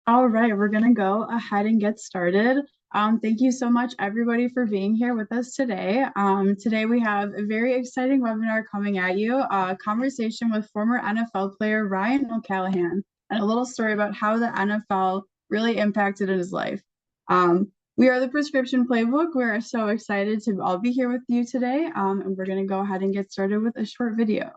All right, we're going to go ahead and get started. Thank you so much, everybody, for being here with us today. Today, we have a very exciting webinar coming at you, a conversation with former NFL player Ryan O'Callahan, and a little story about how the NFL really impacted his life. We are the Prescription Playbook. We're so excited to all be here with you today, and we're going to go ahead and get started with a short video.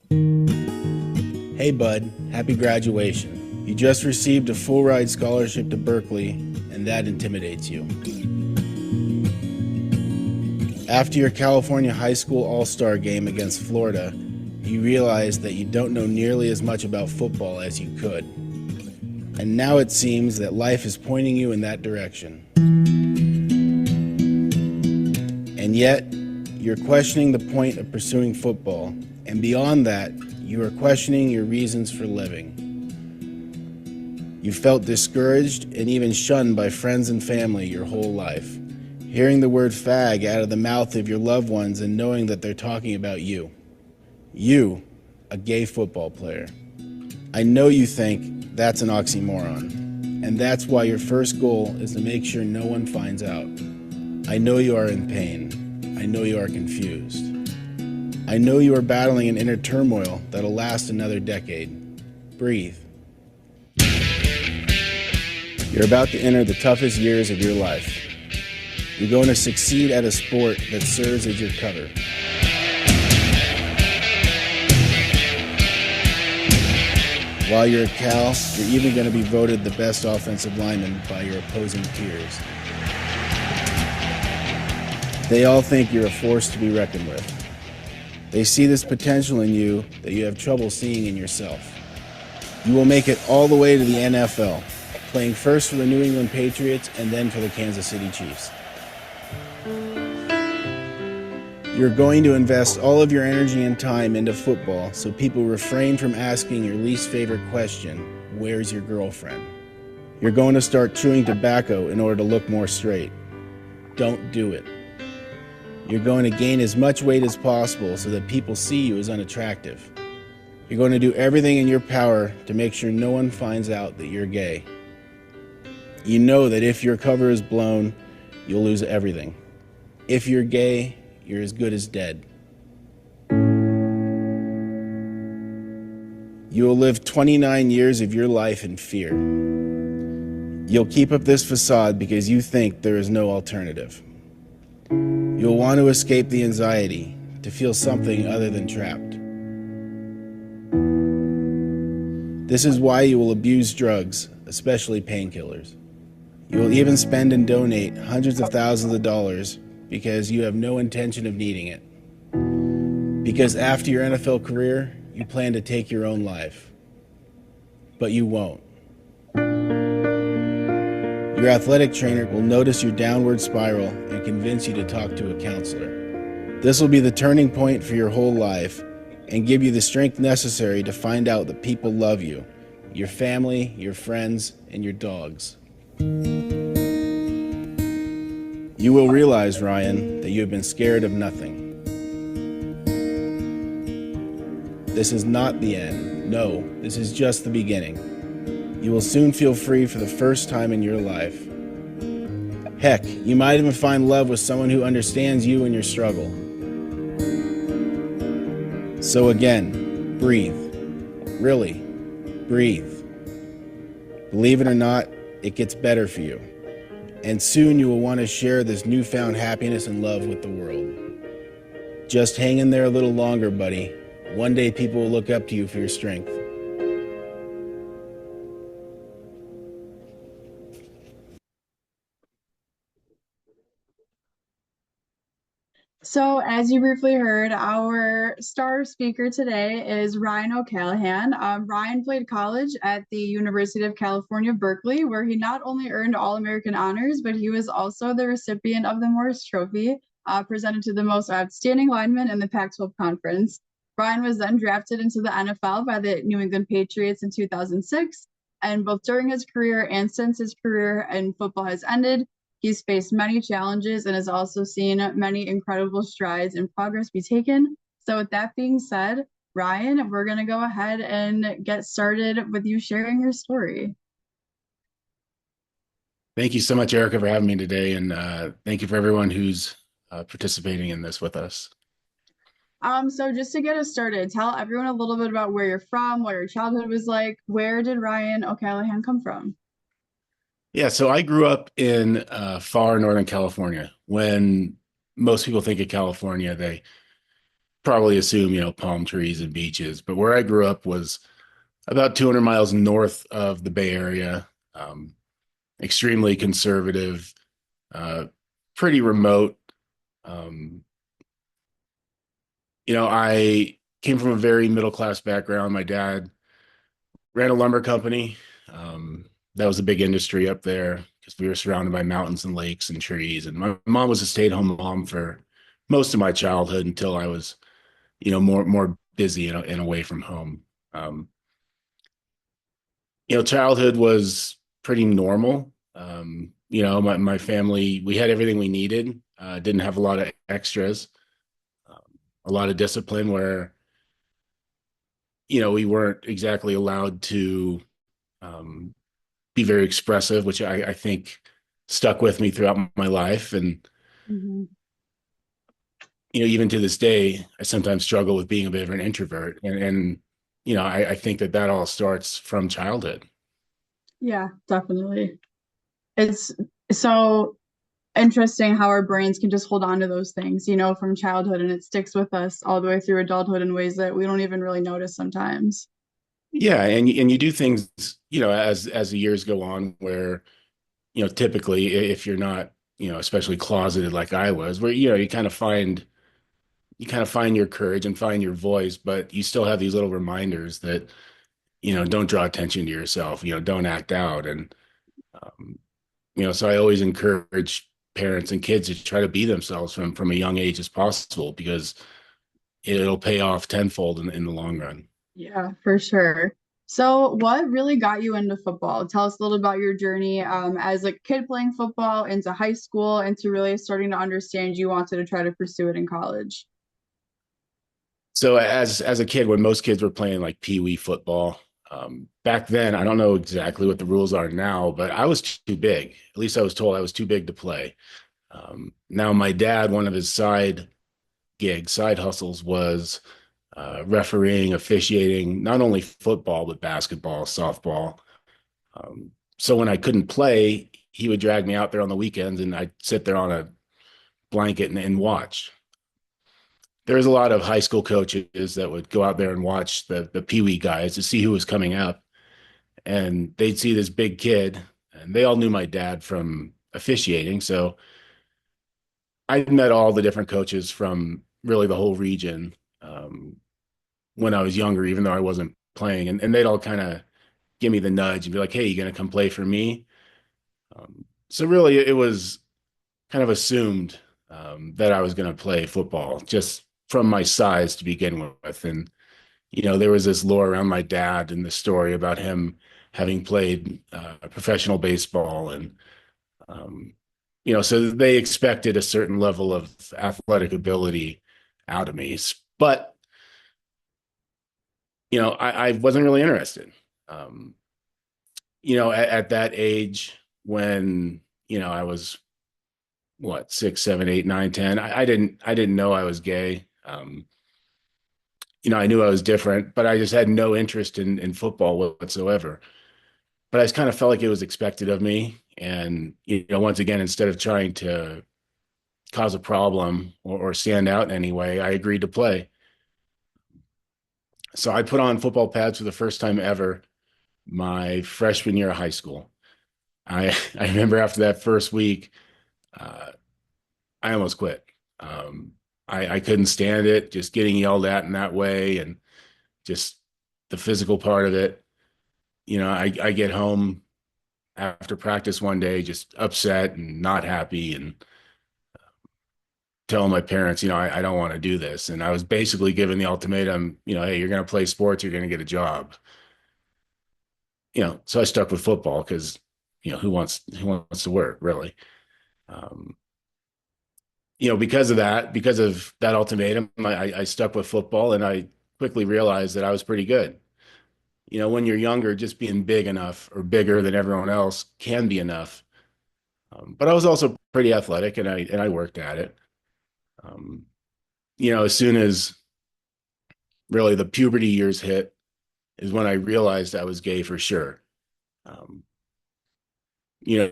Hey bud, happy graduation. You just received a full ride scholarship to Berkeley, and that intimidates you. After your California high school all-star game against Florida, you realize that you don't know nearly as much about football as you could. And now it seems that life is pointing you in that direction. And yet, you're questioning the point of pursuing football, and beyond that, you are questioning your reasons for living. You felt discouraged and even shunned by friends and family your whole life. Hearing the word fag out of the mouth of your loved ones and knowing that they're talking about you. You, a gay football player. I know you think that's an oxymoron, and that's why your first goal is to make sure no one finds out. I know you are in pain. I know you are confused. I know you are battling an inner turmoil that'll last another decade. Breathe. You're about to enter the toughest years of your life. You're going to succeed at a sport that serves as your cover. While you're at Cal, you're even going to be voted the best offensive lineman by your opposing peers. They all think you're a force to be reckoned with. They see this potential in you that you have trouble seeing in yourself. You will make it all the way to the NFL, playing first for the New England Patriots and then for the Kansas City Chiefs. You're going to invest all of your energy and time into football so people refrain from asking your least favorite question, where's your girlfriend? You're going to start chewing tobacco in order to look more straight. Don't do it. You're going to gain as much weight as possible so that people see you as unattractive. You're going to do everything in your power to make sure no one finds out that you're gay. You know that if your cover is blown, you'll lose everything. If you're gay, you're as good as dead. You will live 29 years of your life in fear. You'll keep up this facade because you think there is no alternative. You'll want to escape the anxiety, to feel something other than trapped. This is why you will abuse drugs, especially painkillers. You will even spend and donate hundreds of thousands of dollars because you have no intention of needing it. Because after your NFL career, you plan to take your own life. But you won't. Your athletic trainer will notice your downward spiral and convince you to talk to a counselor. This will be the turning point for your whole life and give you the strength necessary to find out that people love you, your family, your friends, and your dogs. You will realize, Ryan, that you have been scared of nothing. This is not the end. No, this is just the beginning. You will soon feel free for the first time in your life. Heck, you might even find love with someone who understands you and your struggle. So again, breathe. Really, breathe. Believe it or not, it gets better for you. And soon you will want to share this newfound happiness and love with the world. Just hang in there a little longer, buddy. One day people will look up to you for your strength. So, as you briefly heard, our star speaker today is Ryan O'Callahan. Ryan played college at the University of California, Berkeley, where he not only earned All-American honors, but he was also the recipient of the Morris Trophy, presented to the most outstanding lineman in the Pac-12 Conference. Ryan was then drafted into the NFL by the New England Patriots in 2006, And both during his career and since his career in football has ended, he's faced many challenges and has also seen many incredible strides and progress be taken. So, with that being said, Ryan, we're going to go ahead and get started with you sharing your story. Thank you so much, Erica, for having me today. And thank you for everyone who's participating in this with us. So just to get us started, tell everyone a little bit about where you're from, what your childhood was like. Where did Ryan O'Callahan come from? Yeah, so I grew up in far Northern California. When most people think of California, they probably assume, palm trees and beaches. But where I grew up was about 200 miles north of the Bay Area, extremely conservative, uh, pretty remote. Um, I came from a very middle class background. My dad ran a lumber company. Um, that was a big industry up there because we were surrounded by mountains and lakes and trees. And my mom was a stay-at-home mom for most of my childhood until I was, more busy and away from home. Um, Childhood was pretty normal. My family, we had everything we needed. Didn't have a lot of extras. Um, a lot of discipline where, we weren't exactly allowed to um, be very expressive, which I think stuck with me throughout my life. And, Mhm. even to this day, I sometimes struggle with being a bit of an introvert. I think that all starts from childhood. Yeah, definitely. It's so interesting how our brains can just hold on to those things, from childhood and it sticks with us all the way through adulthood in ways that we don't even really notice sometimes. Yeah. And you do things, as the years go on where, typically if you're not, especially closeted like I was, where, you kind of find your courage and find your voice, but you still have these little reminders that, don't draw attention to yourself, don't act out. And, um, so I always encourage parents and kids to try to be themselves from a young age as possible because it'll pay off tenfold in the long run. Yeah, for sure. So, what really got you into football? Tell us a little about your journey as a kid playing football into high school, into really starting to understand you wanted to try to pursue it in college. So as a kid, when most kids were playing like pee wee football, back then, I don't know exactly what the rules are now, but I was too big. At least I was told I was too big to play. Now, my dad, one of his side hustles was refereeing, officiating, not only football, but basketball, softball. So when I couldn't play, he would drag me out there on the weekends and I'd sit there on a blanket and watch. There was a lot of high school coaches that would go out there and watch the pee wee guys to see who was coming up. And they'd see this big kid, and they all knew my dad from officiating. So I met all the different coaches from really the whole region when I was younger, even though I wasn't playing. And they'd all kind of give me the nudge and be like, hey, you going to come play for me? So really, it was kind of assumed that I was going to play football just from my size to begin with. And, there was this lore around my dad and the story about him having played professional baseball. And, um, so they expected a certain level of athletic ability out of me. But, I wasn't really interested. Um, at that age when, I was what, 6, 7, 8, 9, 10. I didn't know I was gay. I knew I was different, but I just had no interest in football whatsoever. But I just kind of felt like it was expected of me. And, once again, instead of trying to cause a problem or stand out in any way, I agreed to play. So I put on football pads for the first time ever my freshman year of high school. I remember after that first week, uh, I almost quit. Um, I couldn't stand it, just getting yelled at in that way and just the physical part of it. I get home after practice one day, just upset and not happy and telling my parents, I don't want to do this. And I was basically given the ultimatum, hey, you're going to play sports, you're going to get a job. so I stuck with football because, who wants to work really? Um, because of that ultimatum, I stuck with football, and I quickly realized that I was pretty good. When you're younger, just being big enough or bigger than everyone else can be enough. But I was also pretty athletic, and I worked at it. Um, as soon as really the puberty years hit, is when I realized I was gay for sure. Um,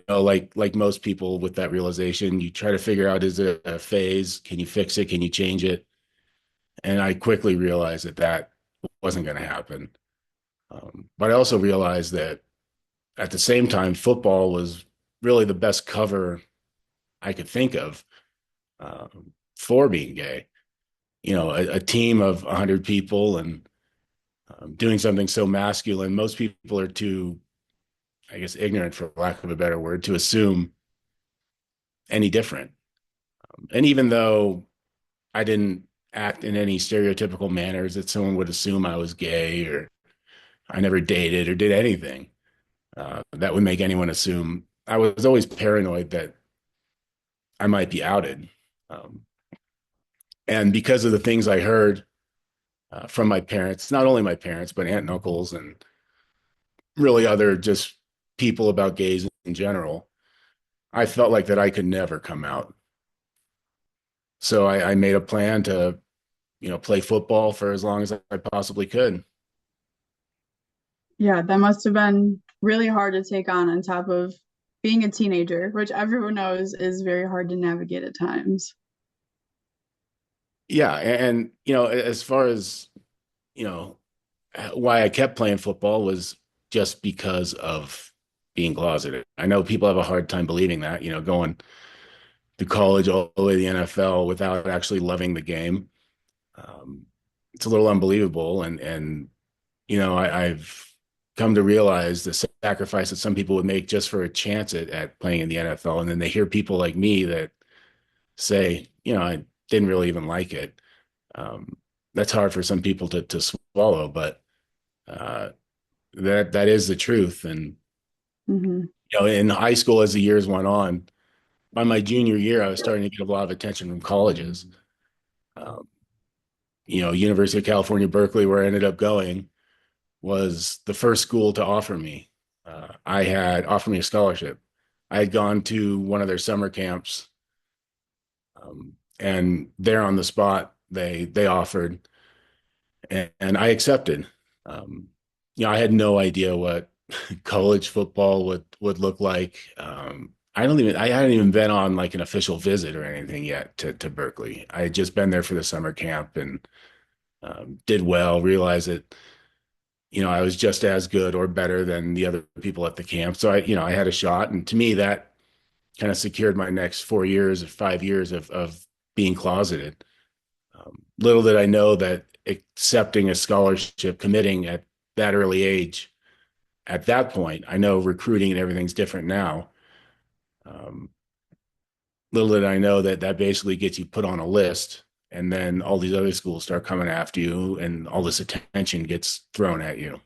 like most people with that realization, you try to figure out, is it a phase? Can you fix it? Can you change it? And I quickly realized that wasn't going to happen. But I also realized that at the same time, football was really the best cover I could think of for being gay. A team of 100 people and doing something so masculine. Most people are too, I guess, ignorant, for lack of a better word, to assume any different. And even though I didn't act in any stereotypical manners that someone would assume I was gay, or I never dated or did anything that would make anyone assume, I was always paranoid that I might be outed. Um, and because of the things I heard from my parents, not only my parents, but aunt and uncles and really other just people about gays in general, I felt like that I could never come out. So I made a plan to, play football for as long as I possibly could. Yeah, that must have been really hard to take on top of being a teenager, which everyone knows is very hard to navigate at times. Yeah. And, as far as, you know, why I kept playing football was just because of being closeted. I know people have a hard time believing that, going to college all the way to the NFL without actually loving the game. Um, it's a little unbelievable. And I've come to realize the sacrifice that some people would make just for a chance at playing in the NFL. And then they hear people like me that say, I didn't really even like it. That's hard for some people to swallow, but uh, that is the truth. And Hmm. in high school, as the years went on, by my junior year, I was starting to get a lot of attention from colleges. Um, University of California, Berkeley, where I ended up going, was the first school to offer me. I had offered me a scholarship. I had gone to one of their summer camps, and there on the spot, they offered, and I accepted. Um, I had no idea what college football would look like. I hadn't even been on like an official visit or anything yet to Berkeley. I had just been there for the summer camp and did well. Realized that I was just as good or better than the other people at the camp. So I had a shot, and to me that kind of secured my next 4 years or 5 years of being closeted. Little did I know that accepting a scholarship, committing at that early age, at that point, I know recruiting and everything's different now. Um, Little did I know that that basically gets you put on a list, and then all these other schools start coming after you, and all this attention gets thrown at you.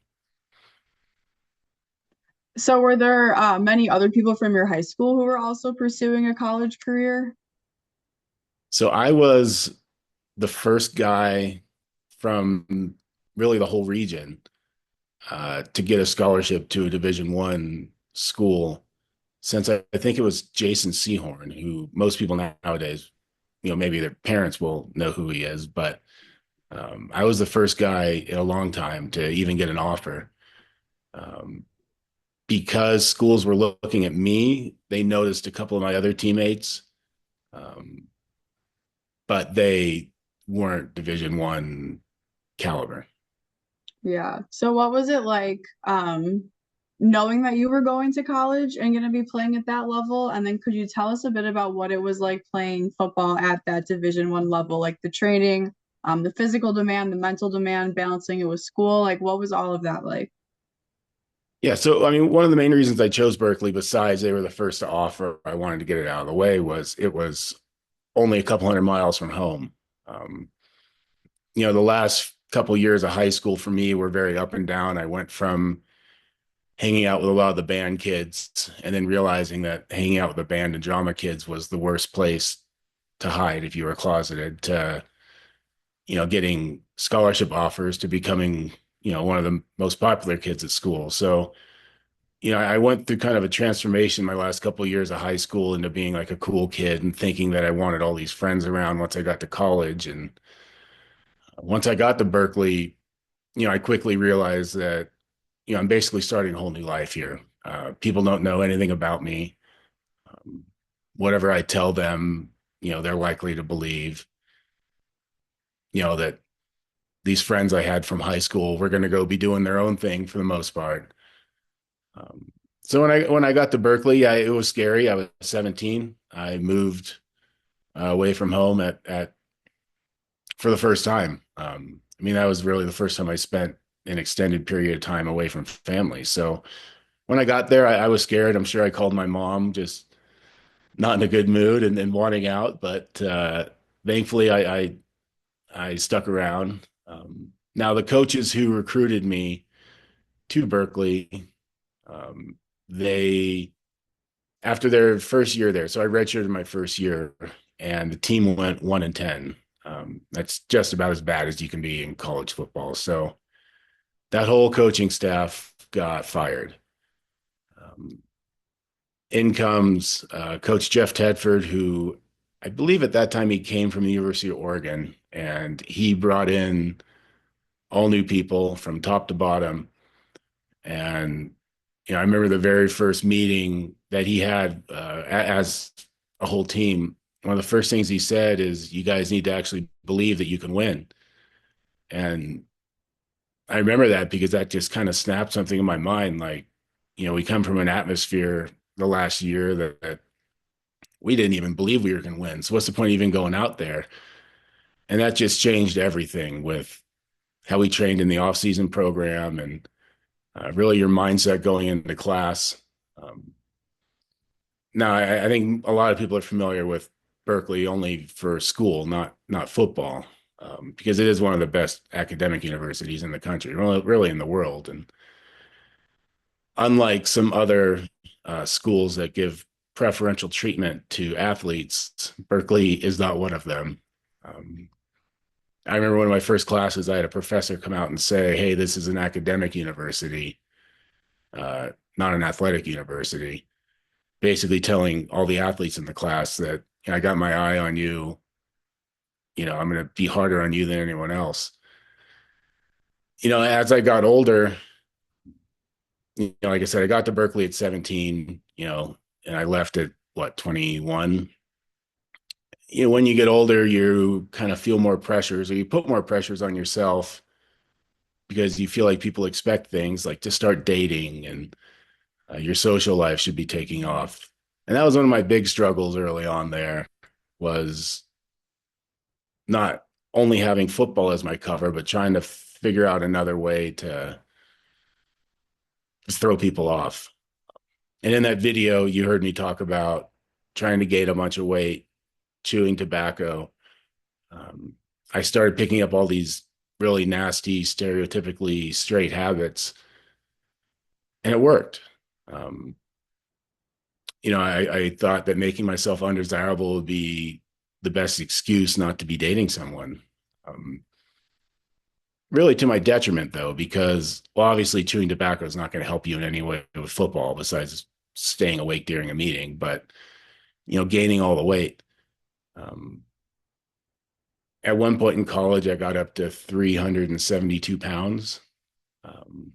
So, were there many other people from your high school who were also pursuing a college career? So I was the first guy from really the whole region to get a scholarship to a Division I school, since I think it was Jason Sehorn, who most people nowadays, maybe their parents will know who he is, but I was the first guy in a long time to even get an offer. Um, because schools were looking at me, they noticed a couple of my other teammates, um, but they weren't Division I caliber. Yeah. So, what was it like knowing that you were going to college and going to be playing at that level? And then could you tell us a bit about what it was like playing football at that Division I level, like the training, the physical demand, the mental demand, balancing it with school? Like, what was all of that like? Yeah, so I mean, one of the main reasons I chose Berkeley, besides they were the first to offer, I wanted to get it out of the way, was it was only a couple hundred miles from home. Um, the last couple of years of high school for me were very up and down. I went from hanging out with a lot of the band kids, and then realizing that hanging out with the band and drama kids was the worst place to hide if you were closeted, to, getting scholarship offers, to becoming, one of the most popular kids at school. So, I went through kind of a transformation my last couple of years of high school into being like a cool kid and thinking that I wanted all these friends around once I got to college. And once I got to Berkeley, I quickly realized that, I'm basically starting a whole new life here. People don't know anything about me. Um, Whatever I tell them, they're likely to believe, that these friends I had from high school were going to go be doing their own thing for the most part. Um, so when I got to Berkeley, it was scary. I was 17. I moved away from home at for the first time. I mean, that was really the first time I spent an extended period of time away from family. So when I got there, I was scared. I'm sure I called my mom, just not in a good mood and wanting out. But thankfully, I stuck around. Now, the coaches who recruited me to Berkeley, um, they after their first year there, so I redshirted my first year, and the team went 1-10. That's just about as bad as you can be in college football. So that whole coaching staff got fired. Um, in comes Coach Jeff Tedford, who I believe at that time he came from the University of Oregon, and he brought in all new people from top to bottom. And I remember the very first meeting that he had as a whole team. One of the first things he said is, "You guys need to actually believe that you can win." And I remember that because that just kind of snapped something in my mind. Like, we come from an atmosphere the last year that we didn't even believe we were going to win. So what's the point of even going out there? And that just changed everything with how we trained in the off-season program and really your mindset going into class. Um, Now, I think a lot of people are familiar with Berkeley only for school, not football, because it is one of the best academic universities in the country, really in the world. And unlike some other schools that give preferential treatment to athletes, Berkeley is not one of them. Um, I remember one of my first classes, I had a professor come out and say, "Hey, this is an academic university, not an athletic university." Basically telling all the athletes in the class that, I got my eye on you. I'm going to be harder on you than anyone else. As I got older, like I said, I got to Berkeley at 17, and I left at what, 21. When you get older, you kind of feel more pressures, or you put more pressures on yourself because you feel like people expect things like to start dating, and your social life should be taking off. And that was one of my big struggles early on there, was not only having football as my cover, but trying to figure out another way to just throw people off. And in that video, you heard me talk about trying to gain a bunch of weight, chewing tobacco. Um, I started picking up all these really nasty, stereotypically straight habits, and it worked. Um, I thought that making myself undesirable would be the best excuse not to be dating someone. Um, Really to my detriment, though, because, well, obviously chewing tobacco is not going to help you in any way with football besides staying awake during a meeting. But, gaining all the weight. Um, at one point in college, I got up to 372 pounds. Um,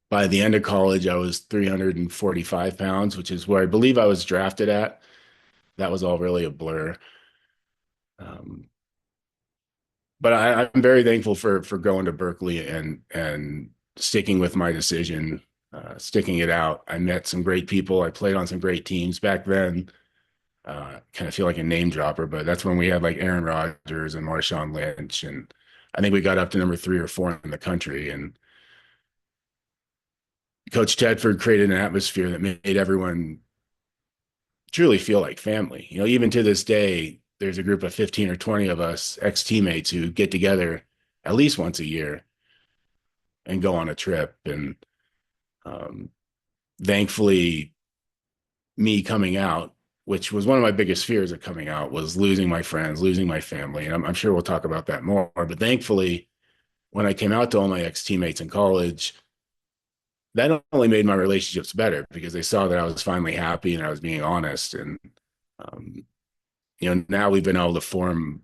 by the end of college, I was 345 pounds, which is where I believe I was drafted at. That was all really a blur. Um, but I'm very thankful for going to Berkeley and sticking with my decision, sticking it out. I met some great people. I played on some great teams back then. Kind of feel like a name dropper, but that's when we had like Aaron Rodgers and Marshawn Lynch, and I think we got up to number 3 or 4 in the country. And Coach Tedford created an atmosphere that made everyone truly feel like family. Even to this day, there's a group of 15 or 20 of us ex-teammates who get together at least once a year and go on a trip. And Um, Thankfully, me coming out, which was one of my biggest fears of coming out, was losing my friends, losing my family. And I'm sure we'll talk about that more. But thankfully, when I came out to all my ex teammates in college, that only made my relationships better because they saw that I was finally happy and I was being honest. And, um, now we've been able to form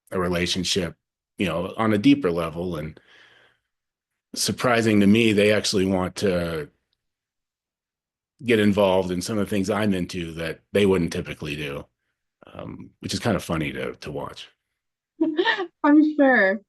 a relationship, on a deeper level. And surprising to me, they actually want to get involved in some of the things I'm into that they wouldn't typically do, which is kind of funny to watch. I'm sure.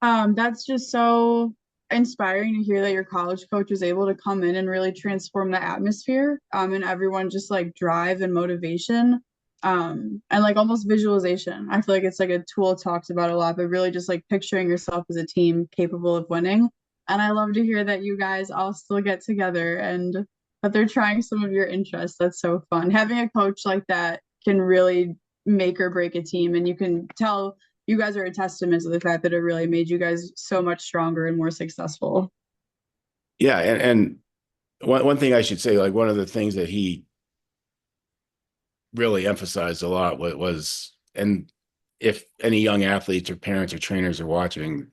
That's just so inspiring to hear that your college coach was able to come in and really transform the atmosphere, and everyone just like drive and motivation, and like almost visualization. I feel like it's like a tool talked about a lot, but really just like picturing yourself as a team capable of winning. And I love to hear that you guys all still get together and that they're trying some of your interests. That's so fun. Having a coach like that can really make or break a team, and you can tell you guys are a testament to the fact that it really made you guys so much stronger and more successful. Yeah, and one thing I should say, like one of the things that he really emphasized a lot was, and if any young athletes or parents or trainers are watching,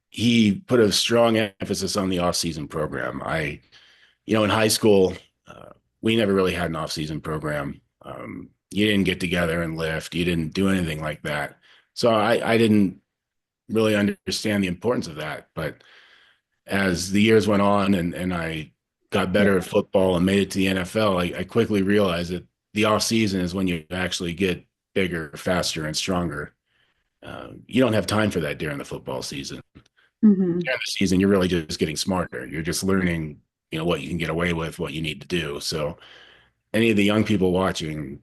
he put a strong emphasis on the off-season program. In high school, we never really had an off-season program. You didn't get together and lift. You didn't do anything like that. So I didn't really understand the importance of that. But as the years went on and I got Yeah. better at football and made it to the NFL, I quickly realized that the off season is when you actually get bigger, faster, and stronger. You don't have time for that during the football season. Hmm. During the season, you're really just getting smarter. You're just learning, what you can get away with, what you need to do. So any of the young people watching,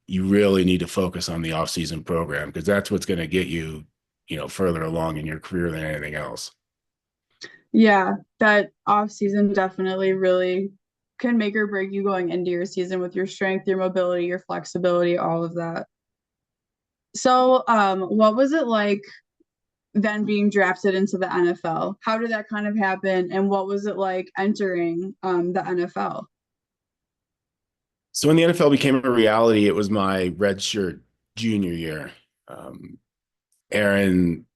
you really need to focus on the off season program because that's what's going to get you, further along in your career than anything else. Yeah, that off season definitely really can make or break you going into your season with your strength, your mobility, your flexibility, all of that. So, what was it like then being drafted into the NFL? How did that kind of happen, and what was it like entering the NFL? So when the NFL became a reality, it was my redshirt junior year. Um, Aaron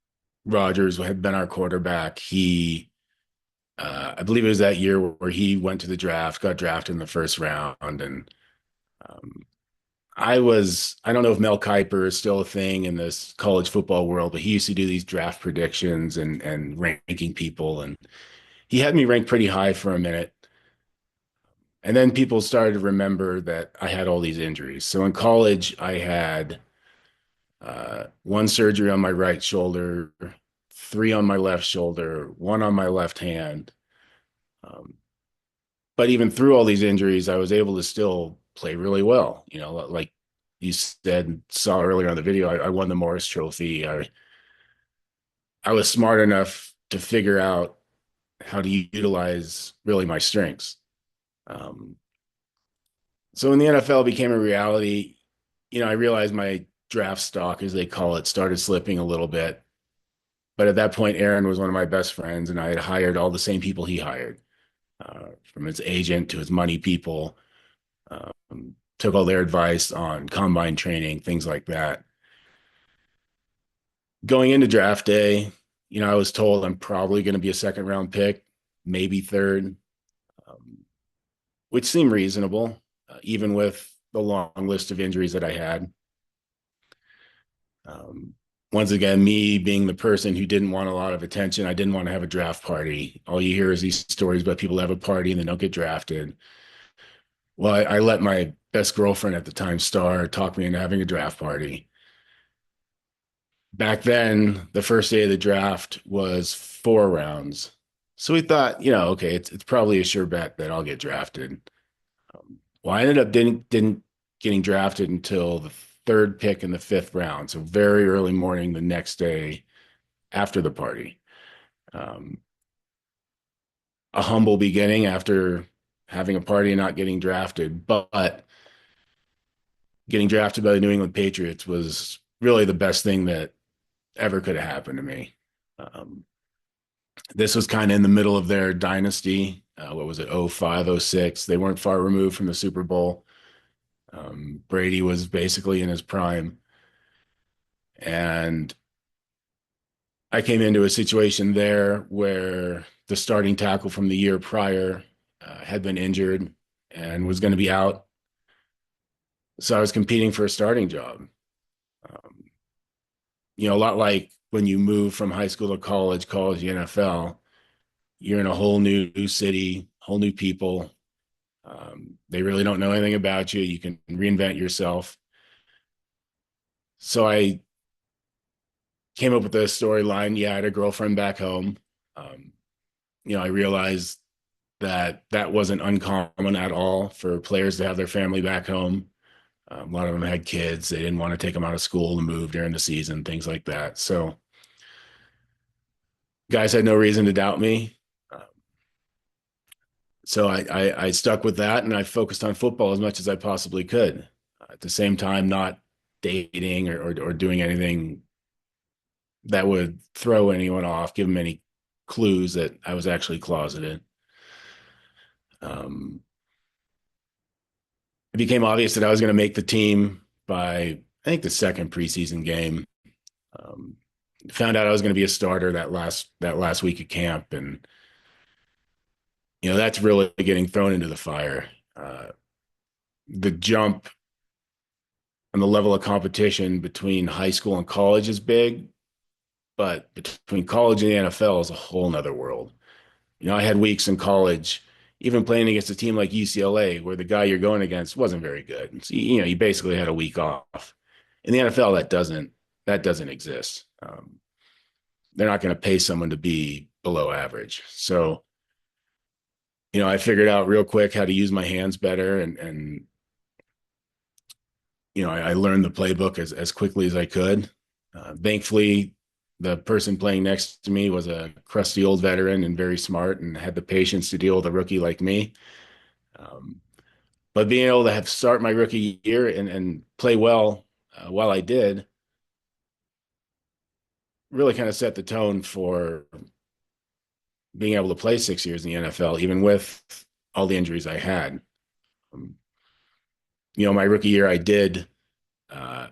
Rodgers had been our quarterback. I believe it was that year where he went to the draft, got drafted in the first round. And um, I don't know if Mel Kiper is still a thing in this college football world, but he used to do these draft predictions and ranking people. And he had me ranked pretty high for a minute. And then people started to remember that I had all these injuries. So in college, I had one surgery on my right shoulder, three on my left shoulder, one on my left hand. Um, but even through all these injuries, I was able to still play really well. Like you said, saw earlier on the video, I won the Morris Trophy. I was smart enough to figure out how to utilize really my strengths. Um, so when the NFL became a reality, I realized my draft stock, as they call it, started slipping a little bit. But at that point, Aaron was one of my best friends, and I had hired all the same people he hired, from his agent to his money people. Took all their advice on combine training, things like that. Going into draft day, I was told I'm probably going to be a second round pick, maybe third, um, which seemed reasonable, even with the long list of injuries that I had. Um, Once again, me being the person who didn't want a lot of attention, I didn't want to have a draft party. All you hear is these stories about people have a party and they don't get drafted. Well, I let my best girlfriend at the time, Star, talk me into having a draft party. Back then, the first day of the draft was 4 rounds. So we thought, okay, it's probably a sure bet that I'll get drafted. Well, I ended up didn't getting drafted until the third pick in the fifth round. So very early morning the next day after the party. Um, a humble beginning after having a party and not getting drafted, but getting drafted by the New England Patriots was really the best thing that ever could have happened to me. Um, This was kind of in the middle of their dynasty. What was it, 05, 06? They weren't far removed from the Super Bowl. Brady was basically in his prime. And I came into a situation there where the starting tackle from the year prior had been injured and was going to be out. So I was competing for a starting job. Um, a lot like when you move from high school to college, college to NFL, you're in a whole new city, whole new people. They really don't know anything about you. You can reinvent yourself. So I came up with a storyline. Yeah, I had a girlfriend back home. Um, I realized that that wasn't uncommon at all for players to have their family back home. A lot of them had kids. They didn't want to take them out of school to move during the season, things like that. So guys had no reason to doubt me. Uh, so I stuck with that and I focused on football as much as I possibly could. At the same time, not dating or doing anything that would throw anyone off, give them any clues that I was actually closeted. Um, it became obvious that I was going to make the team by, I think, the second preseason game. Um, Found out I was going to be a starter that last week of camp, and that's really getting thrown into the fire. The jump and the level of competition between high school and college is big, but between college and the NFL is a whole nother world. I had weeks in college, even playing against a team like UCLA, where the guy you're going against wasn't very good. So, you basically had a week off. In the NFL, that doesn't exist. They're not going to pay someone to be below average. So, I figured out real quick how to use my hands better, and I learned the playbook as quickly as I could. Thankfully, the person playing next to me was a crusty old veteran and very smart and had the patience to deal with a rookie like me. Um, but being able to have start my rookie year and play well while I did really kind of set the tone for being able to play 6 years in the NFL, even with all the injuries I had. Um, my rookie year, I did. Uh,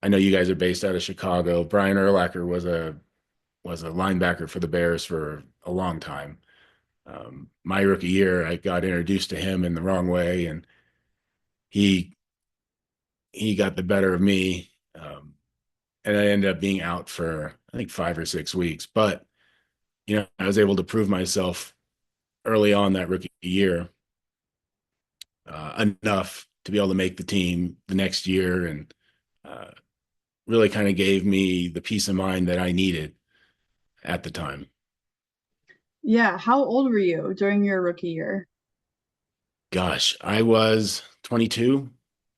I know you guys are based out of Chicago. Brian Urlacher was a linebacker for the Bears for a long time. My rookie year, I got introduced to him in the wrong way, and he he got the better of me, and I ended up being out for I think 5 or 6 weeks. But I was able to prove myself early on that rookie year enough to be able to make the team the next year, and uh, really kind of gave me the peace of mind that I needed at the time. Yeah, how old were you during your rookie year? Gosh, I was 22,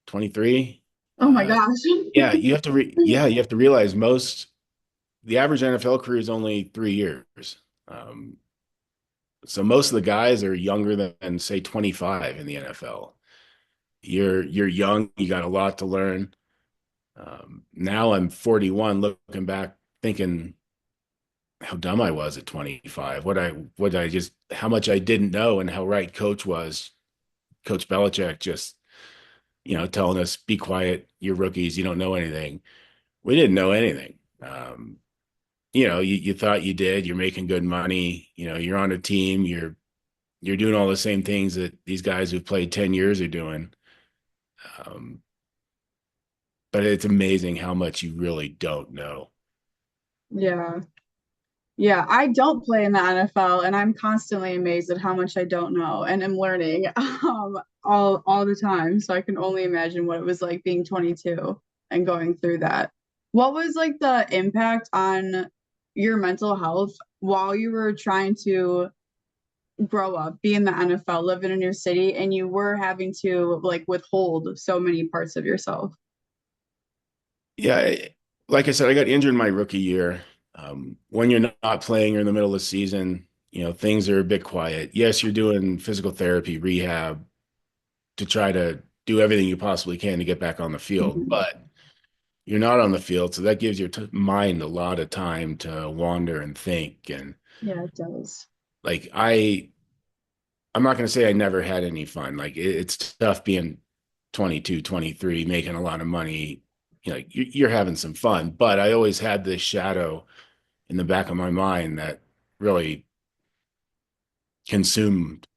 23. Oh my Uh, gosh. yeah, you have to realize the average NFL career is only 3 years. Um, so most of the guys are younger than say 25 in the NFL. You're young, you got a lot to learn. Now I'm 41, looking back, thinking how dumb I was at 25. What I just how much I didn't know and how right coach was. Coach Belichick just, telling us, be quiet, you're rookies, you don't know anything. We didn't know anything. You thought you did, you're making good money, you're on a team, you're doing all the same things that these guys who've played 10 years are doing. Um, but it's amazing how much you really don't know. Yeah. Yeah, I don't play in the NFL and I'm constantly amazed at how much I don't know and am learning all the time. So I can only imagine what it was like being 22 and going through that. What was like the impact on your mental health while you were trying to grow up, be in the NFL, live in a new city, and you were having to like withhold so many parts of yourself? Yeah, like I said, I got injured my rookie year. When you're not playing or in the middle of the season, things are a bit quiet. Yes, you're doing physical therapy, rehab to try to do everything you possibly can to get back on the field, Mhm. but you're not on the field, so that gives your mind a lot of time to wander and think. And Yeah, it does. Like I'm not going to say I never had any fun. Like it's tough being 22, 23, making a lot of money. You know, you're having some fun, but I always had this shadow in the back of my mind that really consumed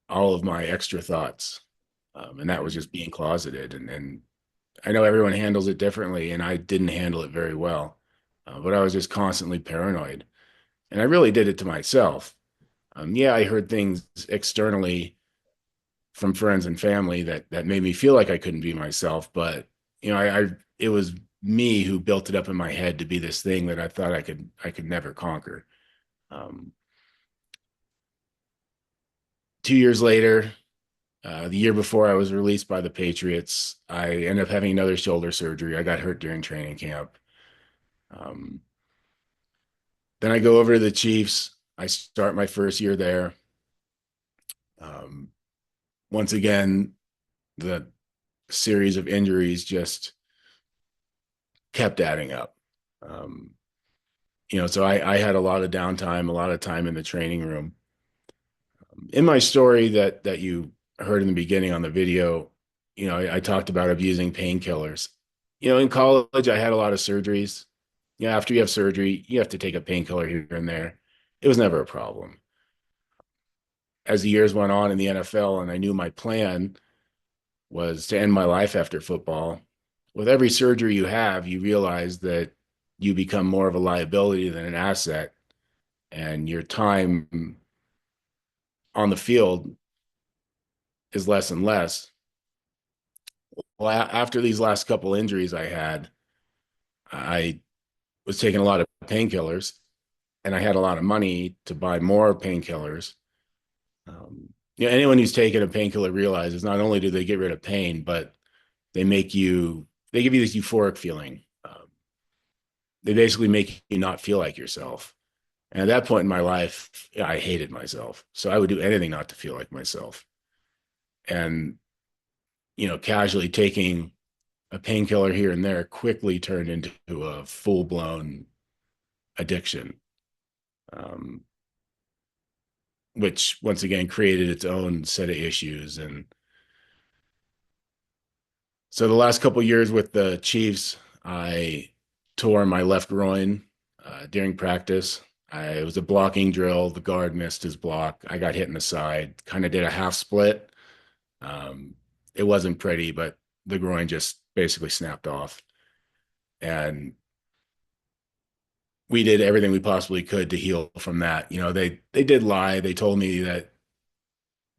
all of my extra thoughts. And that was just being closeted. And I know everyone handles it differently, and I didn't handle it very well. But I was just constantly paranoid. And I really did it to myself. Yeah, I heard things externally from friends and family that made me feel like I couldn't be myself. But I it was me who built it up in my head to be this thing that I thought I could never conquer. Um, 2 years later, the year before I was released by the Patriots, I ended up having another shoulder surgery. I got hurt during training camp. Um, then I go over to the Chiefs. I start my first year there. Um, Once again, the series of injuries just kept adding up. Um, so I had a lot of downtime, a lot of time in the training room. In my story that you heard in the beginning on the video, I talked about abusing painkillers. In college, I had a lot of surgeries. After you have surgery, you have to take a painkiller here and there. It was never a problem. As the years went on in the NFL, and I knew my plan was to end my life after football. With every surgery you have, you realize that you become more of a liability than an asset, and your time on the field is less and less. Well, after these last couple injuries I had, I was taking a lot of painkillers, and I had a lot of money to buy more painkillers. Anyone who's taken a painkiller realizes not only do they get rid of pain, but they give you this euphoric feeling. They basically make you not feel like yourself. And at that point in my life, I hated myself. So I would do anything not to feel like myself. And, casually taking a painkiller here and there quickly turned into a full blown addiction, um, which once again created its own set of issues. And so the last couple of years with the Chiefs, I tore my left groin during practice. It was a blocking drill. The guard missed his block. I got hit in the side, kind of did a half split. Um, it wasn't pretty, but the groin just basically snapped off. And we did everything we possibly could to heal from that. They did lie. They told me that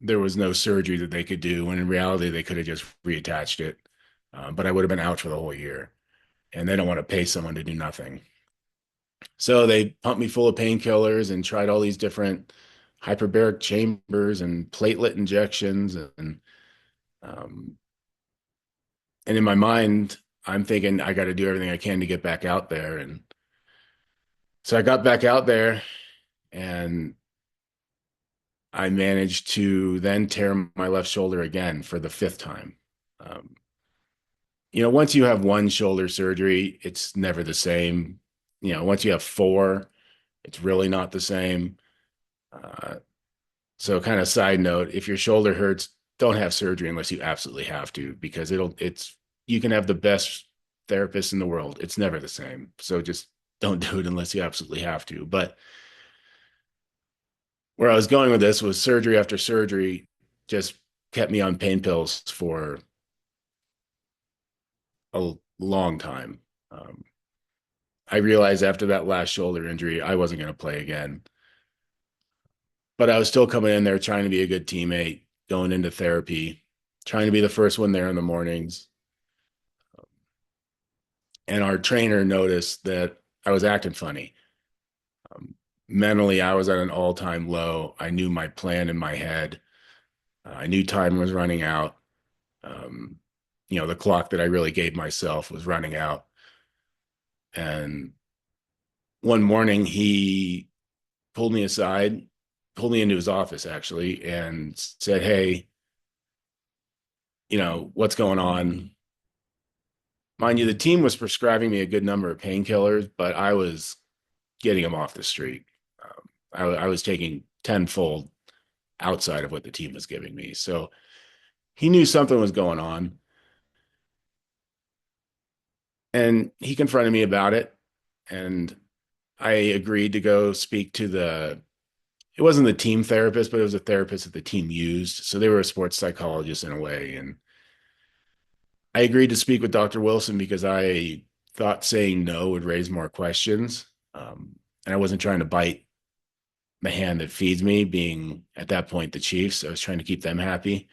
there was no surgery that they could do, when in reality they could have just reattached it. But I would have been out for the whole year, and they don't want to pay someone to do nothing. So they pumped me full of painkillers and tried all these different hyperbaric chambers and platelet injections, um, and in my mind, I'm thinking I got to do everything I can to get back out there. And so I got back out there, and I managed to then tear my left shoulder again for the fifth time. Um, once you have one shoulder surgery, it's never the same. Once you have four, it's really not the same. Uh, so kind of side note, if your shoulder hurts, don't have surgery unless you absolutely have to, because you can have the best therapist in the world. It's never the same. So just don't do it unless you absolutely have to. But where I was going with this was surgery after surgery just kept me on pain pills for a long time. Um, I realized after that last shoulder injury, I wasn't going to play again. But I was still coming in there trying to be a good teammate, going into therapy, trying to be the first one there in the mornings. And our trainer noticed that I was acting funny. Um, Mentally, I was at an all-time low. I knew my plan in my head. I knew time was running out. Um, the clock that I really gave myself was running out. And one morning, he pulled me aside, pulled me into his office actually, and said, "Hey, what's going on?" Mind you, the team was prescribing me a good number of painkillers, but I was getting them off the street. I was taking tenfold outside of what the team was giving me. So he knew something was going on, and he confronted me about it. And I agreed to go speak to it wasn't the team therapist, but it was a therapist that the team used. So they were a sports psychologist in a way. And I agreed to speak with Dr. Wilson because I thought saying no would raise more questions. And I wasn't trying to bite the hand that feeds me, being at that point the Chiefs. I was trying to keep them happy.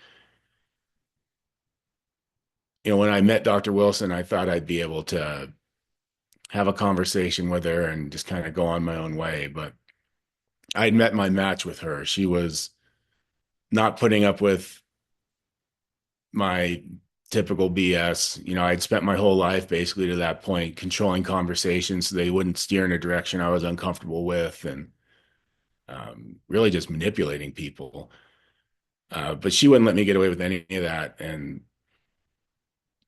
When I met Dr. Wilson, I thought I'd be able to have a conversation with her and just kind of go on my own way. But I'd met my match with her. She was not putting up with my typical BS. I'd spent my whole life basically to that point controlling conversations so they wouldn't steer in a direction I was uncomfortable with, and really just manipulating people. But she wouldn't let me get away with any of that. And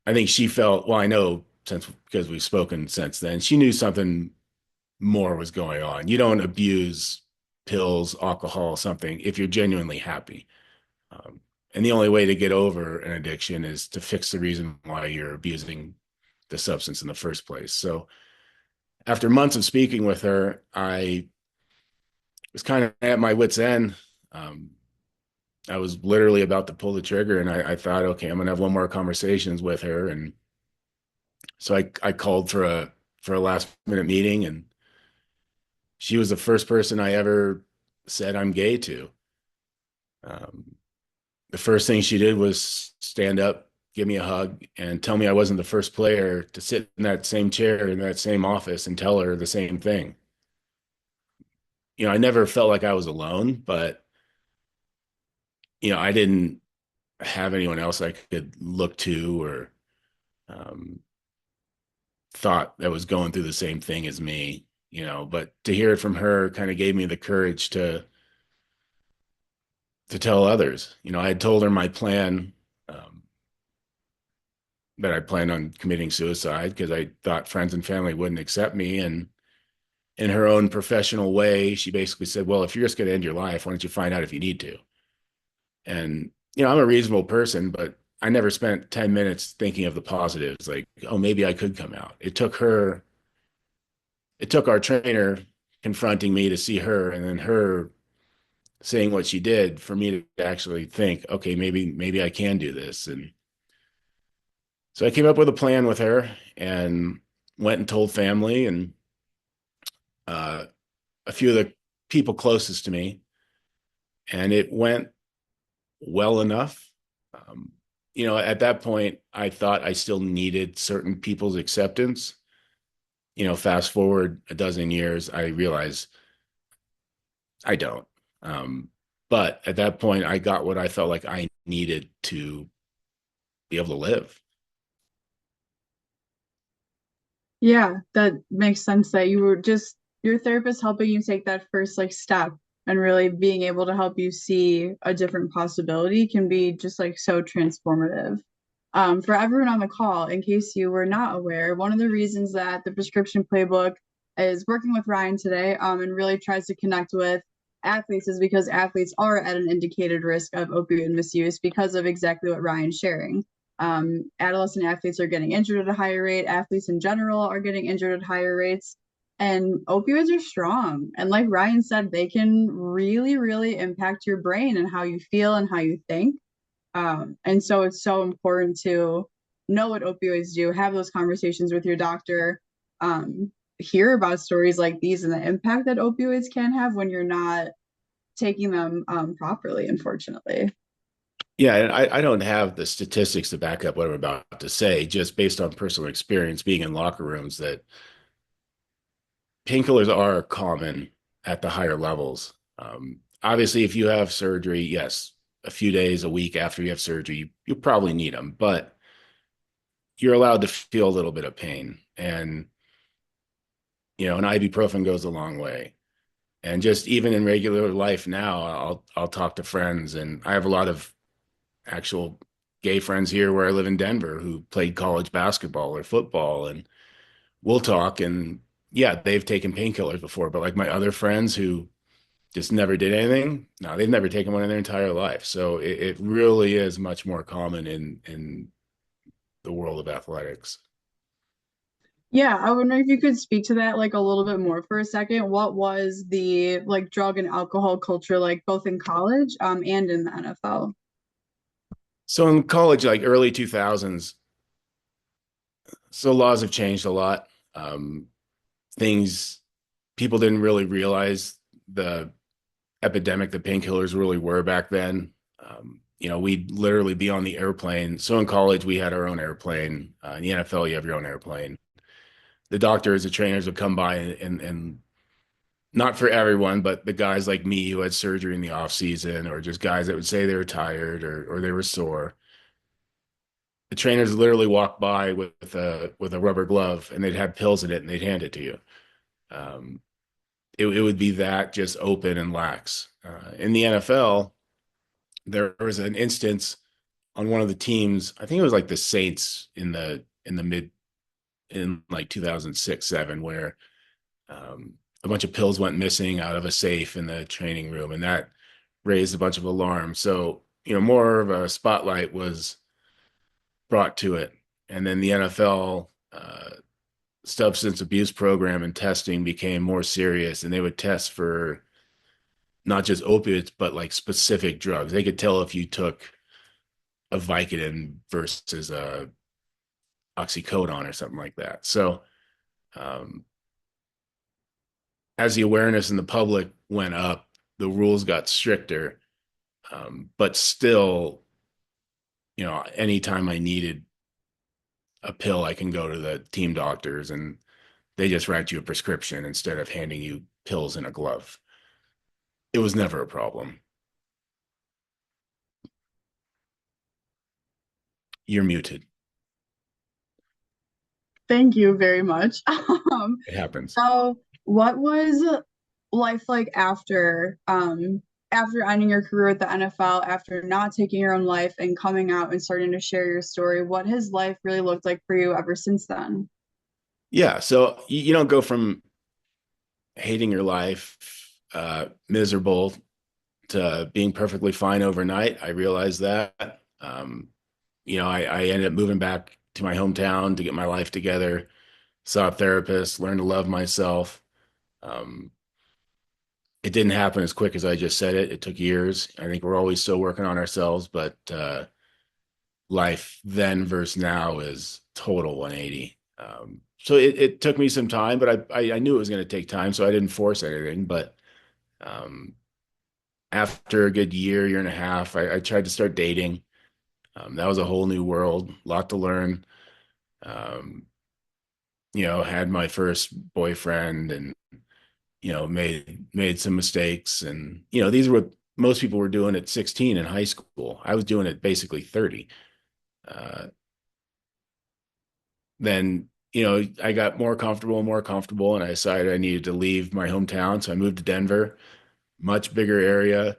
I think she felt, well, I know since because we've spoken since then, she knew something more was going on. You don't abuse pills, alcohol, something if you're genuinely happy. Um, and the only way to get over an addiction is to fix the reason why you're abusing the substance in the first place. So after months of speaking with her, I was kind of at my wit's end. Um, I was literally about to pull the trigger, and I thought, okay, I'm gonna have one more conversations with her. And so I called for a last minute meeting, and she was the first person I ever said I'm gay to. Um, the first thing she did was stand up, give me a hug, and tell me I wasn't the first player to sit in that same chair in that same office and tell her the same thing. I never felt like I was alone, but I didn't have anyone else I could look to, or um, thought that was going through the same thing as me. But to hear it from her kind of gave me the courage to tell others. I had told her my plan, um, that I planned on committing suicide because I thought friends and family wouldn't accept me. And in her own professional way, she basically said, well, if you're just going to end your life, why don't you find out if you need to? And, I'm a reasonable person, but I never spent 10 minutes thinking of the positives, like, oh, maybe I could come out. It took our trainer confronting me to see her, and then her saying what she did for me to actually think, okay, maybe I can do this. And so I came up with a plan with her and went and told family and uh, a few of the people closest to me, and it went well enough. Um, at that point, I thought I still needed certain people's acceptance. Fast forward a dozen years, I realized I don't. Um, but at that point, I got what I felt like I needed to be able to live. Yeah, that makes sense that you were just your therapist helping you take that first like step and really being able to help you see a different possibility can be just like so transformative. For everyone on the call, in case you were not aware, one of the reasons that the prescription playbook is working with Ryan today, and really tries to connect with athletes is because athletes are at an indicated risk of opioid misuse because of exactly what Ryan's sharing. Adolescent athletes are getting injured at a higher rate. Athletes in general are getting injured at higher rates. And opioids are strong. And like Ryan said, they can really, really impact your brain and how you feel and how you think. And so it's so important to know what opioids do, have those conversations with your doctor, hear about stories like these and the impact that opioids can have when you're not taking them properly, unfortunately. Yeah, and I don't have the statistics to back up what I'm about to say, just based on personal experience being in locker rooms, that painkillers are common at the higher levels. Obviously, if you have surgery, yes, a few days, a week after you have surgery, you probably need them, but you're allowed to feel a little bit of pain. And, an ibuprofen goes a long way. And just even in regular life now, I'll talk to friends, and I have a lot of actual gay friends here where I live in Denver who played college basketball or football, and we'll talk. And yeah, they've taken painkillers before, but like my other friends who just never did anything. No, they've never taken one in their entire life. So it really is much more common in the world of athletics. Yeah, I wonder if you could speak to that like a little bit more for a second. What was the like drug and alcohol culture like both in college and in the NFL? So in college, like early 2000s, so laws have changed a lot. Um, things people didn't really realize the epidemic that painkillers really were back then. We'd literally be on the airplane. So in college, we had our own airplane. In the NFL, you have your own airplane. The doctors, the trainers would come by and not for everyone, but the guys like me who had surgery in the off season, or just guys that would say they were tired or they were sore. The trainers literally walk by with a rubber glove and they'd have pills in it and they'd hand it to you. Um, it would be that just open and lax. In the NFL, there was an instance on one of the teams. I think it was like the Saints in the mid in like 2006, 7, where um, a bunch of pills went missing out of a safe in the training room, and that raised a bunch of alarm. So, more of a spotlight was brought to it. And then the NFL substance abuse program and testing became more serious, and they would test for not just opiates, but like specific drugs. They could tell if you took a Vicodin versus a oxycodone or something like that. So, um, as the awareness in the public went up, the rules got stricter. But still, anytime I needed a pill, I can go to the team doctors and they just write you a prescription instead of handing you pills in a glove. It was never a problem. You're muted. Thank you very much. It happens. So what was life like after ending your career at the NFL, after not taking your own life and coming out and starting to share your story? What has life really looked like for you ever since then? Yeah. So you don't go from hating your life, miserable, to being perfectly fine overnight. I realized that. I ended up moving back to my hometown to get my life together, saw a therapist, learned to love myself. Um, it didn't happen as quick as I just said it. It took years. I think we're always still working on ourselves, but life then versus now is total 180. So it took me some time, but I knew it was going to take time, so I didn't force anything. But um, after a good year and a half, I tried to start dating. That was a whole new world, a lot to learn. Um, had my first boyfriend and made some mistakes, and these are what most people were doing at 16 in high school. I was doing it basically 30. Uh, then I got more comfortable, and I decided I needed to leave my hometown, so I moved to Denver, much bigger area,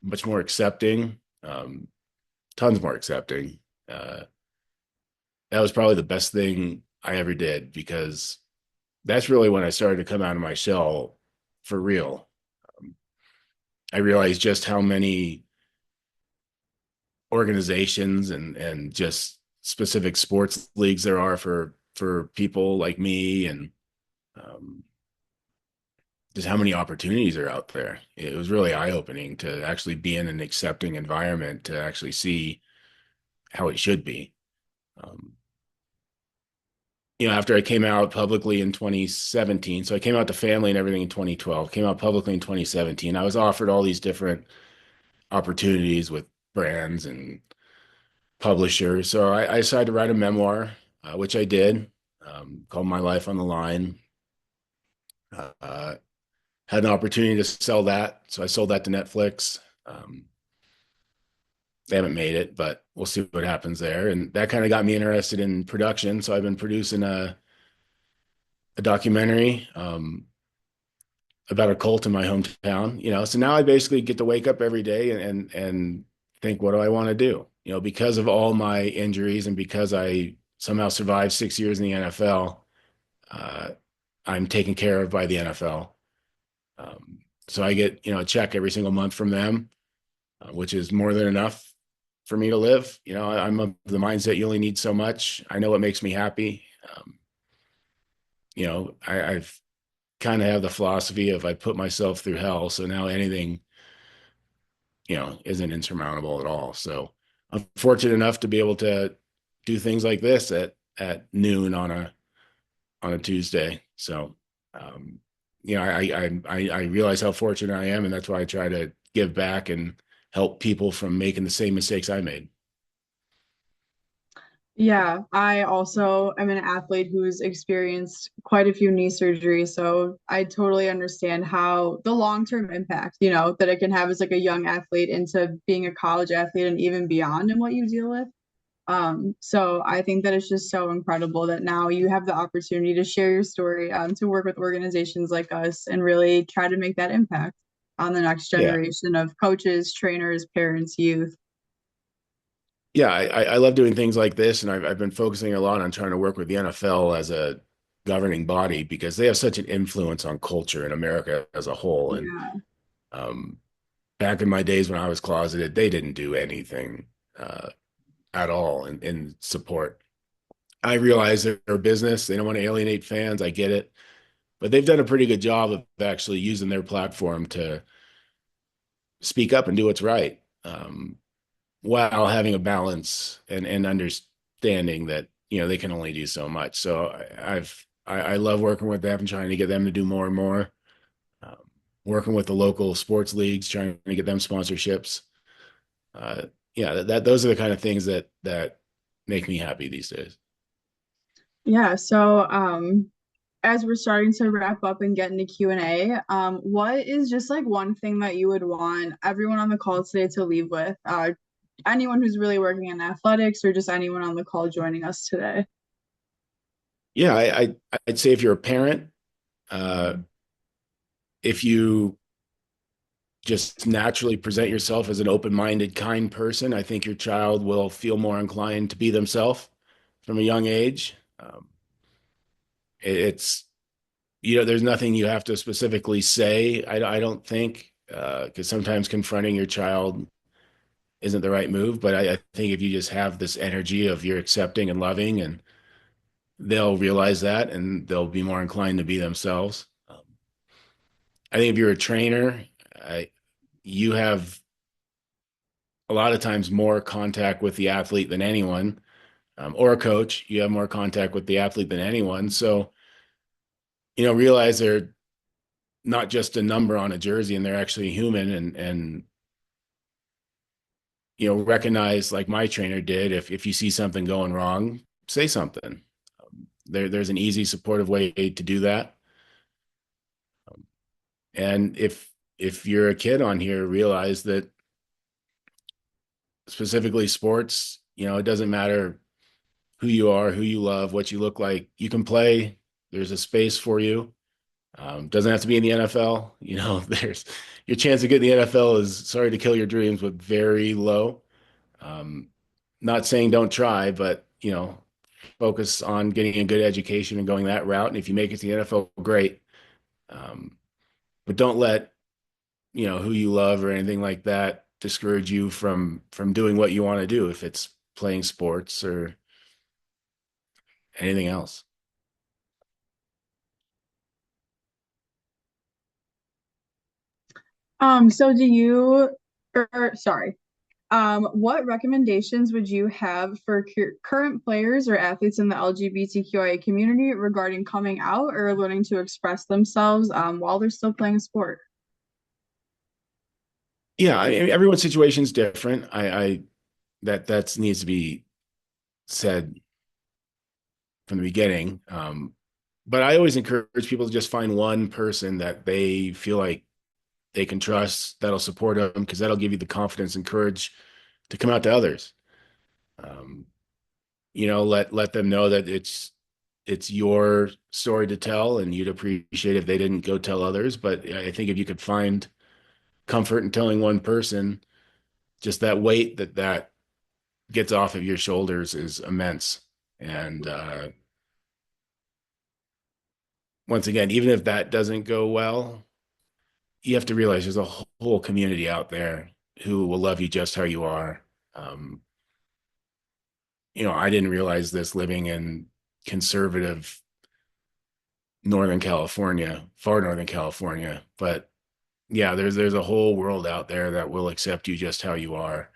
much more accepting, tons more accepting. Uh, that was probably the best thing I ever did, because that's really when I started to come out of my shell for real. Um, I realized just how many organizations and just specific sports leagues there are for people like me, and um, just how many opportunities are out there. It was really eye-opening to actually be in an accepting environment, to actually see how it should be. Um, After I came out publicly in 2017, so I came out to family and everything in 2012, came out publicly in 2017. I was offered all these different opportunities with brands and publishers. So I decided to write a memoir, which I did, called My Life on the Line. Uh, had an opportunity to sell that. So I sold that to Netflix. They haven't made it, but we'll see what happens there. And that kind of got me interested in production. So I've been producing a documentary about a cult in my hometown. So now I basically get to wake up every day and think, what do I want to do? Because of all my injuries and because I somehow survived 6 years in the NFL, uh, I'm taken care of by the NFL. So I get, a check every single month from them, which is more than enough for me to live. I'm of the mindset you only need so much. I know what makes me happy. I've kind of have the philosophy of I put myself through hell, so now anything, isn't insurmountable at all. So I'm fortunate enough to be able to do things like this at noon on a Tuesday. So, um, I realize how fortunate I am, and that's why I try to give back and help people from making the same mistakes I made. Yeah, I also am an athlete who's experienced quite a few knee surgeries, so I totally understand how the long-term impact, that it can have as like a young athlete into being a college athlete and even beyond in what you deal with. So I think that it's just so incredible that now you have the opportunity to share your story, to work with organizations like us and really try to make that impact on the next Yeah. generation of coaches, trainers, parents, youth. Yeah, I love doing things like this, and I've been focusing a lot on trying to work with the NFL as a governing body because they have such an influence on culture in America as a whole. And Yeah. um, back in my days when I was closeted, they didn't do anything uh, at all in support. I realize they're a business; they don't want to alienate fans. I get it, but they've done a pretty good job of actually using their platform to speak up and do what's right. While having a balance and understanding that they can only do so much. So I love working with them and trying to get them to do more and more. Um, Working with the local sports leagues, trying to get them sponsorships. Uh, yeah, that those are the kind of things that make me happy these days. Yeah, so as we're starting to wrap up and get into Q&A, what is just like one thing that you would want everyone on the call today to leave with? Anyone who's really working in athletics or just anyone on the call joining us today? Yeah, I'd say if you're a parent, uh, if you just naturally present yourself as an open-minded, kind person, I think your child will feel more inclined to be themselves from a young age. It's there's nothing you have to specifically say. I don't think because sometimes confronting your child isn't the right move. But I think if you just have this energy of you're accepting and loving, and they'll realize that, and they'll be more inclined to be themselves. I think if you're a trainer, you have a lot of times more contact with the athlete than anyone, or a coach. You have more contact with the athlete than anyone. So realize they're not just a number on a jersey, and they're actually human, and recognize like my trainer did. If you see something going wrong, say something. There's an easy, supportive way to do that. And if you're a kid on here, realize that specifically sports, it doesn't matter who you are, who you love, what you look like. You can play. There's a space for you. Doesn't have to be in the NFL. There's your chance to get in the NFL is, sorry to kill your dreams, but very low. Um, Not saying don't try, but focus on getting a good education and going that route. And if you make it to the NFL, great. Um, but don't let who you love or anything like that discourage you from doing what you want to do. If it's playing sports or anything else. So do you, sorry, what recommendations would you have for current players or athletes in the LGBTQIA community regarding coming out or learning to express themselves while they're still playing a sport? Yeah, I mean, everyone's situation is different. I that needs to be said from the beginning. But I always encourage people to just find one person that they feel like they can trust that'll support them because that'll give you the confidence and courage to come out to others. Um, let them know that it's your story to tell, and you'd appreciate if they didn't go tell others. But I think if you could find comfort in telling one person, just that weight that gets off of your shoulders is immense. And once again, even if that doesn't go well, you have to realize there's a whole community out there who will love you just how you are. Um, I didn't realize this living in conservative Northern California, far Northern California, but yeah, there's a whole world out there that will accept you just how you are.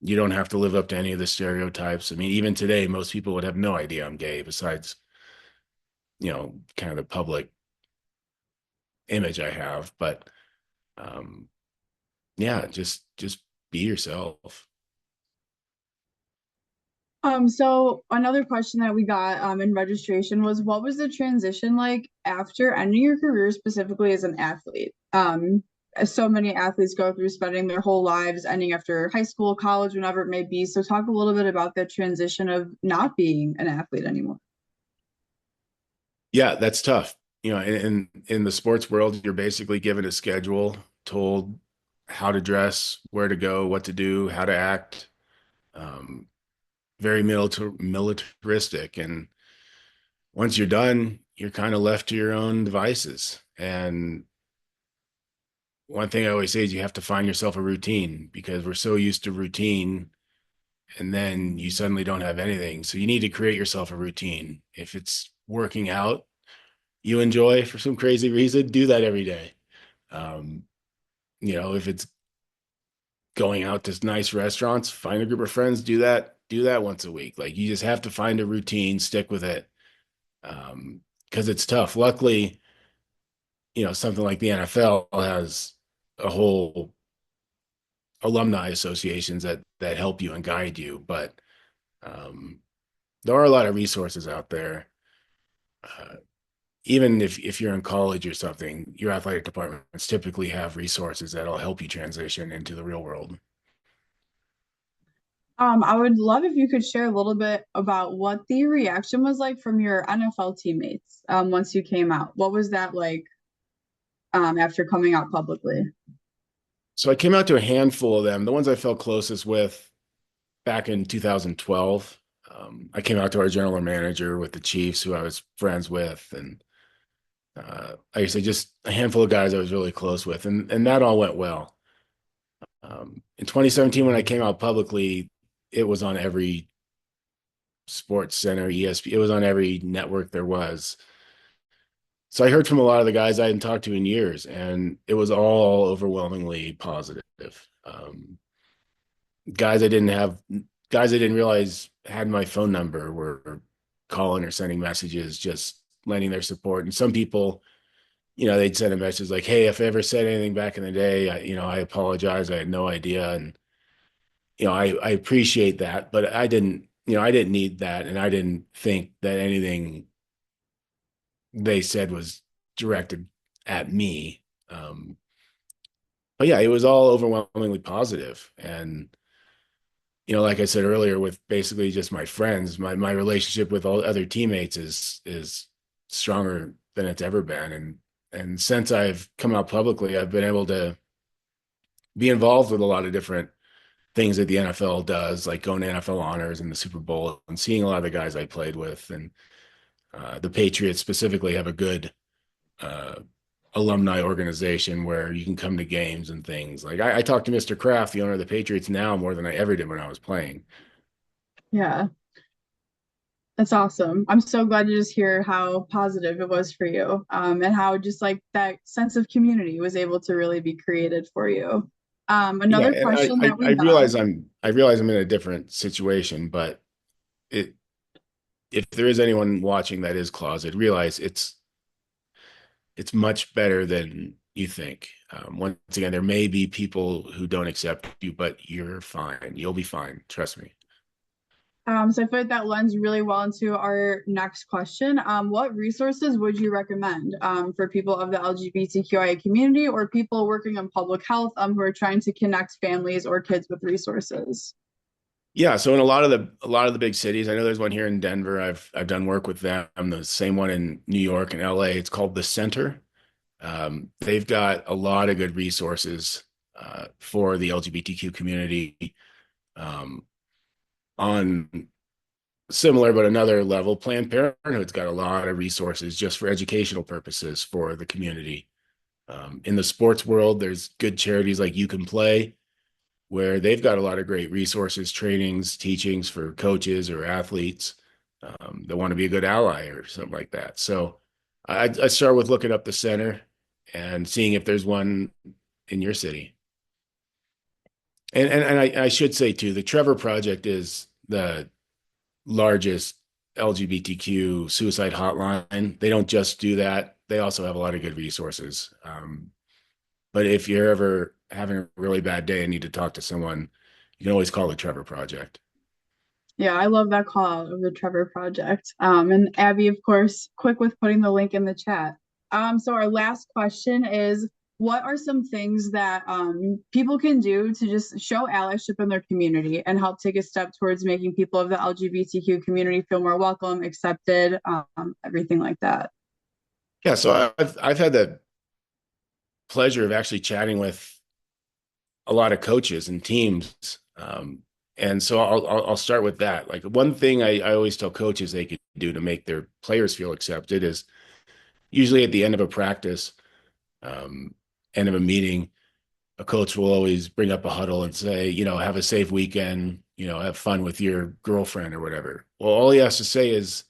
You don't have to live up to any of the stereotypes. I mean, even today, most people would have no idea I'm gay, besides, kind of the public image I have. But um, yeah, just be yourself. So another question that we got in registration was what was the transition like after ending your career specifically as an athlete? As so many athletes go through spending their whole lives ending after high school, college, whenever it may be. So talk a little bit about the transition of not being an athlete anymore. Yeah, that's tough. In the sports world, you're basically given a schedule, told how to dress, where to go, what to do, how to act. Um, Very militaristic, and once you're done, you're kind of left to your own devices. And one thing I always say is you have to find yourself a routine, because we're so used to routine, and then you suddenly don't have anything. So you need to create yourself a routine. If it's working out you enjoy for some crazy reason, do that every day. Um, if it's going out to nice restaurants, find a group of friends, do that once a week. Like, you just have to find a routine, stick with it. Because it's tough. Luckily, something like the NFL has a whole alumni associations that help you and guide you. But um, there are a lot of resources out there. Uh, Even if you're in college or something, your athletic departments typically have resources that'll help you transition into the real world. I would love if you could share a little bit about what the reaction was like from your NFL teammates once you came out. What was that like after coming out publicly? So I came out to a handful of them. The ones I felt closest with back in 2012. I came out to our general manager with the Chiefs, who I was friends with, and like I said, just a handful of guys I was really close with, and that all went well. In 2017, when I came out publicly, it was on every Sports Center, ESPN. It was on every network there was. So I heard from a lot of the guys I hadn't talked to in years, and it was all overwhelmingly positive. Guys I didn't have, guys I didn't realize had my phone number were calling or sending messages, just lending their support. And some people, they'd send a message like, "Hey, if I ever said anything back in the day, I apologize. I had no idea." And I appreciate that, but I didn't need that, and I didn't think that anything they said was directed at me. But yeah, it was all overwhelmingly positive. And like I said earlier, with basically just my friends, my relationship with all other teammates is stronger than it's ever been. And since I've come out publicly, I've been able to be involved with a lot of different things that the NFL does, like going to NFL honors and the Super Bowl, and seeing a lot of the guys I played with. And the Patriots specifically have a good uh, alumni organization where you can come to games and things. Like, I talk to Mr. Kraft, the owner of the Patriots, now more than I ever did when I was playing. Yeah, that's awesome. I'm so glad to just hear how positive it was for you, and how just like that sense of community was able to really be created for you. Yeah, Another and question that I we got. realize I'm in a different situation, but it if there is anyone watching that is closeted, realize it's much better than you think. Once again, there may be people who don't accept you, but you're fine. You'll be fine. Trust me. So I feel like that lends really well into our next question. What resources would you recommend for people of the LGBTQIA community or people working in public health who are trying to connect families or kids with resources? Yeah, so in a lot of the big cities, I know there's one here in Denver. I've done work with them. The same one in New York and LA. It's called the Center. They've got a lot of good resources for the LGBTQ community. Um, on similar but another level, Planned Parenthood's got a lot of resources just for educational purposes for the community. In the sports world, there's good charities like You Can Play, where they've got a lot of great resources, trainings, teachings for coaches or athletes that want to be a good ally or something like that. So I start with looking up the center and seeing if there's one in your city. And I should say too, the Trevor Project is the largest LGBTQ suicide hotline. They don't just do that; they also have a lot of good resources. But if you're ever having a really bad day and need to talk to someone, you can always call the Trevor Project. Yeah, I love that call out of the Trevor Project. And Abby, of course, quick with putting the link in the chat. So our last question is, what are some things that people can do to just show allyship in their community and help take a step towards making people of the LGBTQ community feel more welcome, accepted, everything like that? Yeah, so I've had the pleasure of actually chatting with a lot of coaches and teams. And so I'll start with that. Like one thing I always tell coaches they could do to make their players feel accepted is usually at the end of a practice, um, end of a meeting, a coach will always bring up a huddle and say, have a safe weekend, have fun with your girlfriend or whatever. Well, all he has to say is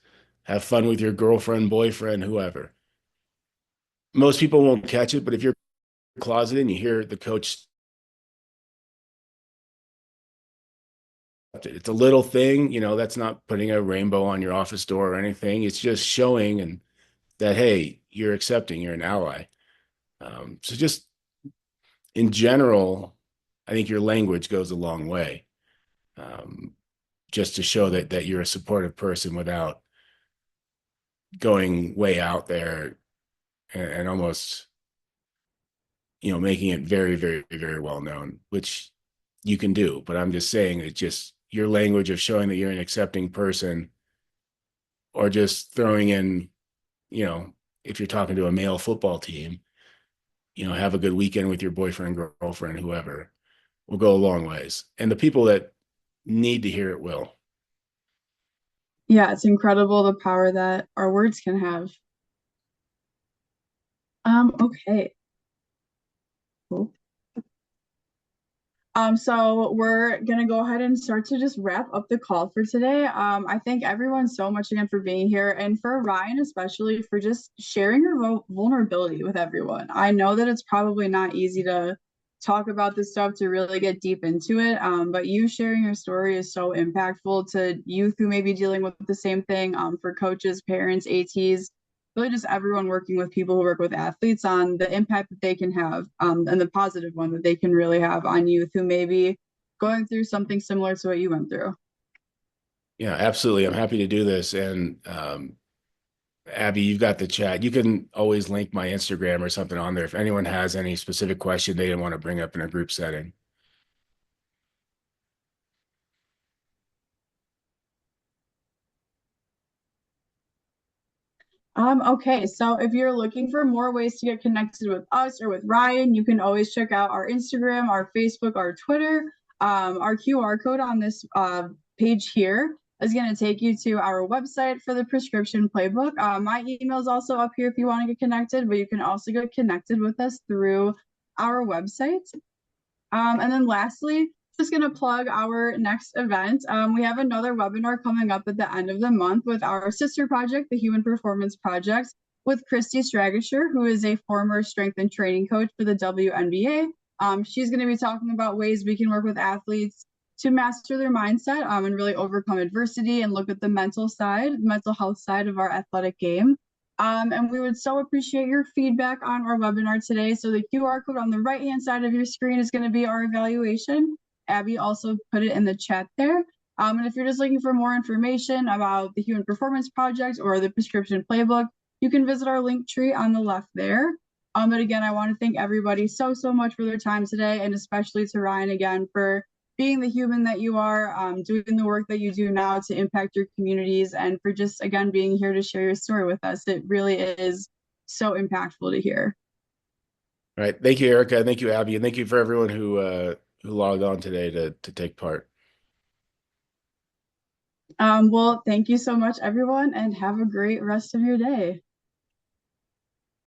have fun with your girlfriend, boyfriend, whoever. Most people won't catch it, but if you're closeted and you hear the coach, it's a little thing, that's not putting a rainbow on your office door or anything. It's just showing and that, hey, you're accepting, you're an ally. So just in general, I think your language goes a long way. Um, just to show that you're a supportive person without going way out there and almost making it very, very, very well known, which you can do. But I'm just saying that just your language of showing that you're an accepting person, or just throwing in, you know if you're talking to a male football team, have a good weekend with your boyfriend, girlfriend, whoever, will go a long ways, and the people that need to hear it will. Yeah, it's incredible the power that our words can have. Okay. Cool. So we're gonna go ahead and start to just wrap up the call for today. I thank everyone so much again for being here, and for Ryan especially for just sharing your vulnerability with everyone. I know that it's probably not easy to talk about this stuff to really get deep into it, but you sharing your story is so impactful to youth who may be dealing with the same thing, for coaches, parents, ATs, really just everyone working with people who work with athletes on the impact that they can have, and the positive one that they can really have on youth who may be going through something similar to what you went through. Yeah, absolutely. I'm happy to do this. And Abby, you've got the chat. You can always link my Instagram or something on there if anyone has any specific question they didn't want to bring up in a group setting. Okay, so if you're looking for more ways to get connected with us or with Ryan, you can always check out our Instagram, our Facebook, our Twitter. Our QR code on this page here is going to take you to our website for the prescription playbook. My email is also up here if you want to get connected, but you can also get connected with us through our website. And then lastly, just going to plug our next event. We have another webinar coming up at the end of the month with our sister project, the Human Performance Project, with Christy Stragisher, who is a former strength and training coach for the WNBA. She's going to be talking about ways we can work with athletes to master their mindset, and really overcome adversity and look at the mental health side of our athletic game. And we would so appreciate your feedback on our webinar today. So the QR code on the right-hand side of your screen is going to be our evaluation. Abby also put it in the chat there. And if you're just looking for more information about the Human Performance Project or the prescription playbook, you can visit our link tree on the left there. But again, I want to thank everybody so much for their time today, and especially to Ryan again for being the human that you are, doing the work that you do now to impact your communities, and for just, again, being here to share your story with us. It really is so impactful to hear. All right. Thank you, Erica. Thank you, Abby. And thank you for everyone who logged on today to take part. Well, thank you so much, everyone, and have a great rest of your day.